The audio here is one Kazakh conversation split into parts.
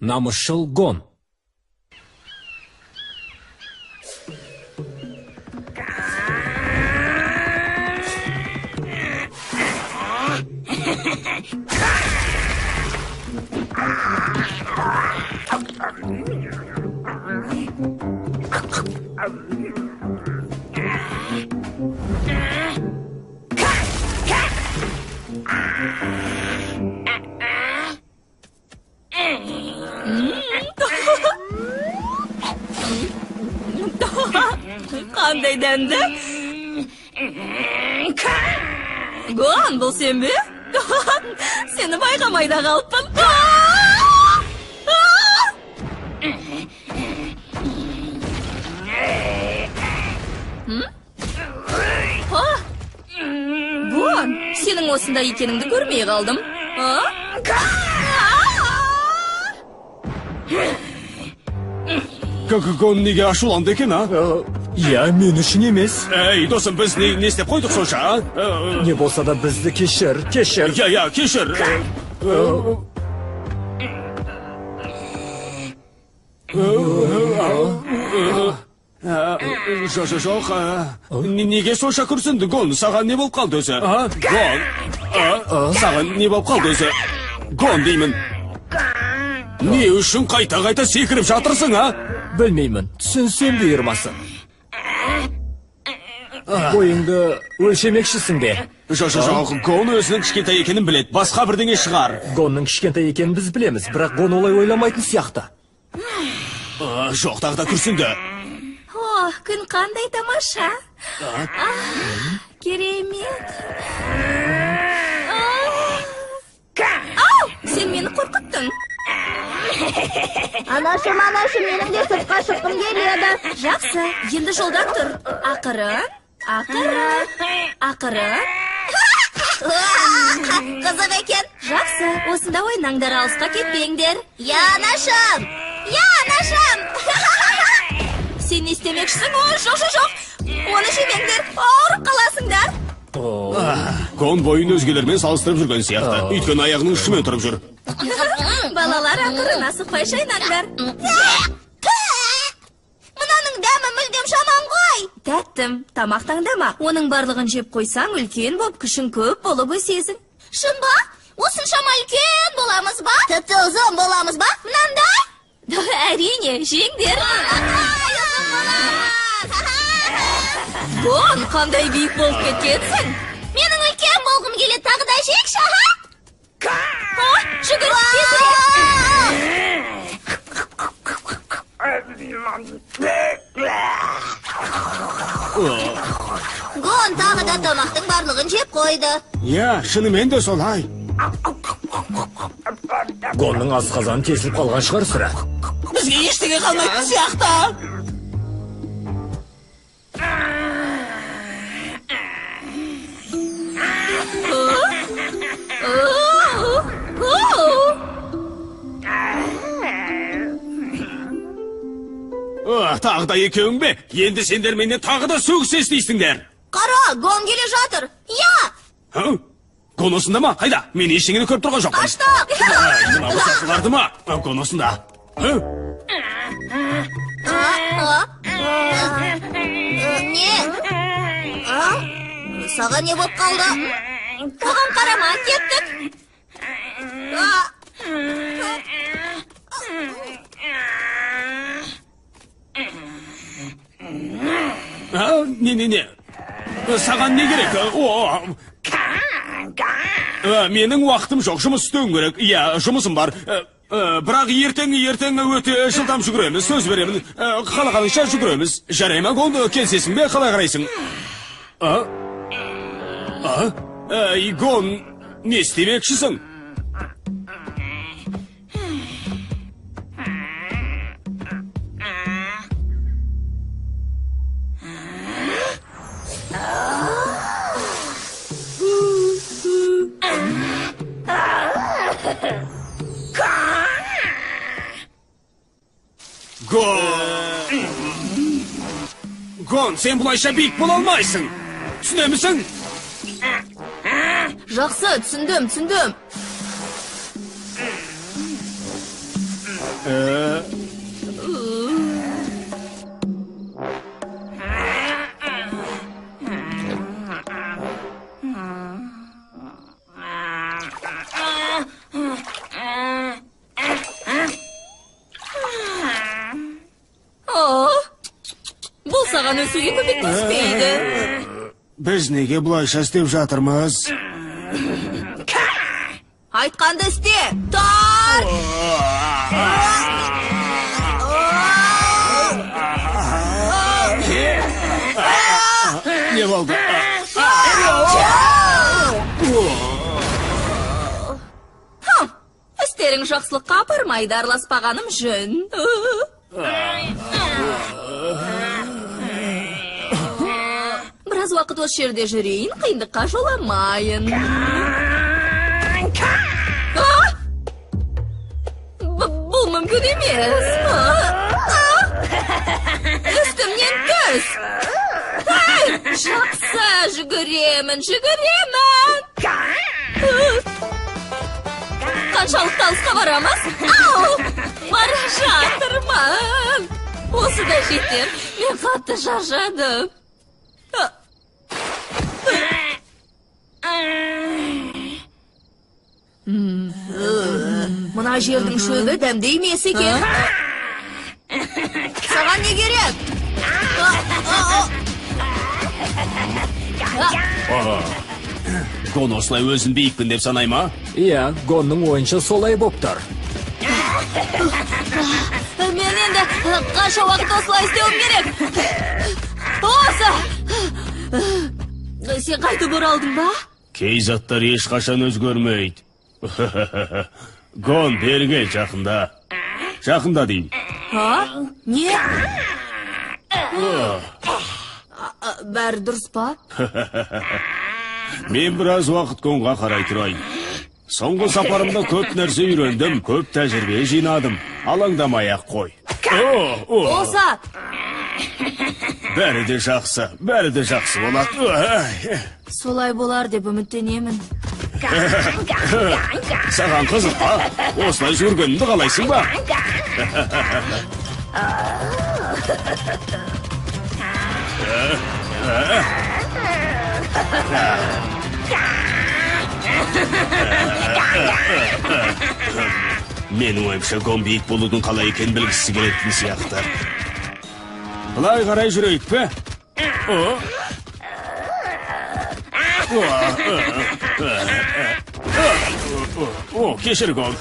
Намысшыл Гон. Qanday dendi? Gon, bu sen mi? Seni bayqamayda qalbim. Gon, senin osunda ekeningni ko'rmay qaldim. Gon nega ashulandı ekan, ha? Ya, men uchun emas. Ey, do'stim, biz ne istep qo'ydik so'sha, ha? Ne bo'lsa da bizni kechir. Ya, kechir. Sho'x, nega so'sha kursindi, Gon? Sag'an ne bo'lib qoldi o'zi? Gon. Sag'an ne bo'lib qoldi o'zi? Gon deyman. Ne uchun qayta sekirib shatirsin, ha? Bilmayman. Tushunsin buyurmasin. Bo'yingni o'lchamoqchisan-da. Sho'x, Gon o'zining kichkentay ekanini biladi. Boshqa birdinga chiqar. Gonning kichkentay ekanini biz bilamiz, biroq Gon olay o'ylamaydi siyoqda. Sho'x taqda kursindi. Kun qanday tamasha? Keremet. Sen meni qo'rqitding. Ana shu mening de sirtqa chiqqim keladi. Yaxshi, endi yo'lda tur. Aqirib. Qiziq ekan. Yaxshi, o'sida o'ynanglar, alsqa ketmanglar. Yanashim. Sen istemekchisan, sho'x. Ona shemanglar, og'rib qolasinglar. Gon bo'yini o'zgalarмен solishtirib yurgan siyoqda. O'ytkani oyog'ining ustidan turib yur. Balalar aqirina siqpay shaynanglar. Bunaning dami muldem shamon qo'y. Tattim, tamoqdan dama. Uning barlig'ini jeb qo'ysang, ulkan bo'lib, qishin ko'p bo'lib o'saysan. Shunba? O'sin shamol ulkan bo'lamizmi? Tati uzun bo'lamizmi? Bunday? Әрине, жеңдер. Gon, qanday buyuk bo'lib ketgansan? Mening ulkan bo'lg'im keladi, taqda shekshi, ha? Shukur. Gon taqda tomoqning barlig'ini jeb qo'ydi. Ya, shuni de solay. Gonning asqazoni kesilib qolgan шығар sira. Bizga hech nima qolmaydi siyoqda. Tağda ekеуің be. Endi sender menden tağda söküs естисіңдер. Qara, Gon kele жатыр. Ya! Gon osunda mı? Hayda, meni işingini көріп тұрған жоқпын. Qaçtaq. Mına bu saqılardı mı? Gon osunda. Ne? Sağa ne болып қалды? Оған қарама, кеттік. Ne? Саған не керек? Менің уақытым жоқ, жұмыс істеуім керек. Иә, жұмысым бар. Бірақ ертең өте жылдам жүгіреміз, сөз беремін. Қалағаныңша жүгіреміз. Жарай ма, Гон, келсесің бе, қалай қарайсың? Гон, не істемекшісің? Gon, sen bulayша biyik bola olmaysın. Түсіне мүсің? Жақсы, түсіндім. Бұл саған өсуге көмектеспейді. Біз неге бұлайша істеп жатырмыз? Айтқанды істе. Тар! Не болды? Істерің жақсылыққа апармайды, араласпағаным жөн. Біраз уақыт осы жерде жүрейін, қиындыққа жоламайын. Бұл мүмкін емес. Үстімнен түс. Жақсы, жүгіремін. Қаншалықты алысқа барамыз? Бара жатырмын. Осы да жетер. Мен қатты шаршадым. Мына жердің шөбі дәмді емес екен. Саған не керек? Гон осылай өзін биікпін деп санай ма? Иә, Гонның ойынша солай боптар. Мен енді қанша уақыт осылай істеуім керек? Осы! Сен қайтып оралдың ба? Кей заттар ешқашан өзгермейді. Гон, бері кел, жақында. Жақында деймін. Не? Бәрі дұрыс па? Мен біраз уақыт Гонға қарай тұрайын. Соңғы сапарымда көп нәрсе үйрендім, көп тәжірибе жинадым. Алаңдамай-ақ қой. Оса! Бәрі де жақсы болады. Солай болар деп үміттенемін. Саған қызық па? Осылай жүргенімді қалайсың ба? Менің ойымша Гон биік болудың қалай екенін білгісі келетін сияқты. Былай қарай жүрейік пе? Кешір, Гон.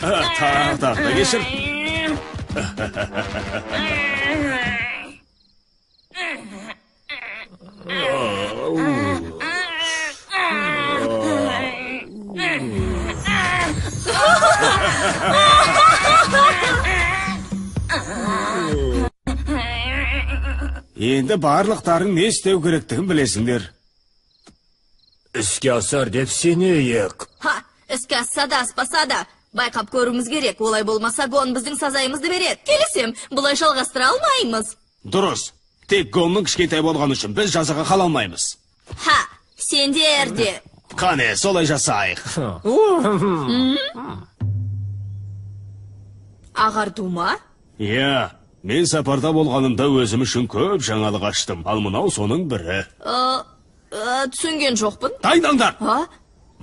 Тағы да кешір. Енді барлықтарың не істеу керектігін білесіңдер. Іске асар деп сенейік. Іске асса да, аспаса да. Байқап көруіміз керек. Олай болмаса Гон біздің сазайымызды береді. Келесем, бұлай жалғастыра алмаймыз. Дұрыс. Тек Гонның кішкентай болған үшін біз жазаға қала алмаймыз. Сендер де. Қане, солай жасайық. Ағарту ма? Иә, мен сапарда болғанымда өзім үшін көп жаңалық аштым. Ал мынау соның бірі. Түсінген жоқпын. Дайындаңдар!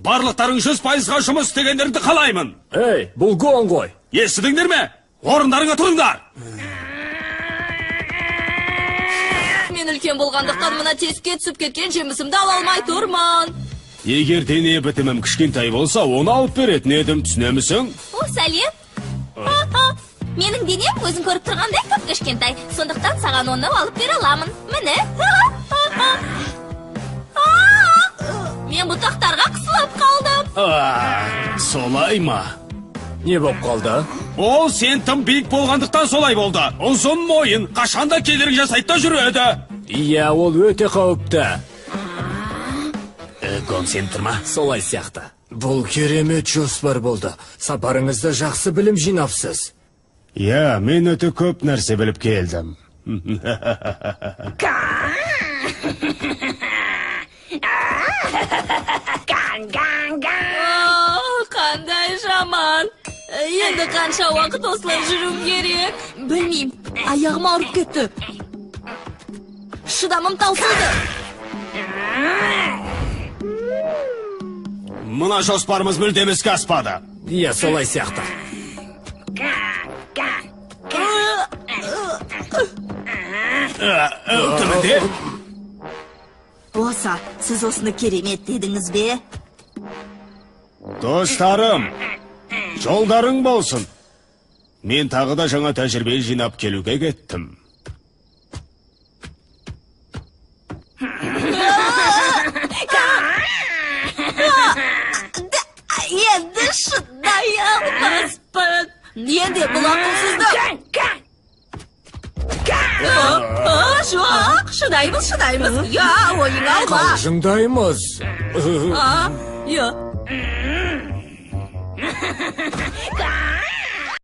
Барлықтарың 100%-ға жұмыс істегендеріңді қалаймын. Ей, бұл Гон ғой. Естідіңдер ме? Орындарыңа тұрыңдар! Мен үлкен болғандықтан мына тесікке түсіп кеткен жемісімді ала алмай тұрмын. Егер дене бітімім кішкентай болса, оны алып беретін едім, түсінемісің? Сәлем. Менің денем өзің көріп тұрғандай көп кішкентай. Сондықтан саған оны алып бере аламын. Міне. Мен бұтақтарға қысылып қалдым. Солай ма? Не боп қалды? Ол сен тым биік болғандықтан солай болды. Ұзын мойын, қашанда кедергі жасайды да жүреді. Иә, ол өте қауіпті. Гон, сен тұрма? Солай сияқты. Бұл керемет жоспар болды. Сапарыңызда жақсы білім жинапсыз. Иә, мен өте көп нәрсе біліп келдім. Қандай жаман. Endi qancha vaqt oslab jurum kerak? Bilmayman. Oyog'im og'rib ketdi. Shidamim tausildi. Mına josparimiz müldem іске аспады. Иә, солай сияқты. Түбінде? Оса, siz osini keremet dediniz be? Достарым, жолдарың болсын. Мен тағы да жаңа тәжірибе жинап келуге кеттім. Endi shidayapman. Endi bu aqlsizlik. Yo'q, shidaymiz. Ya, o'ying olma. Қалжыңдаймыз. Yo'q.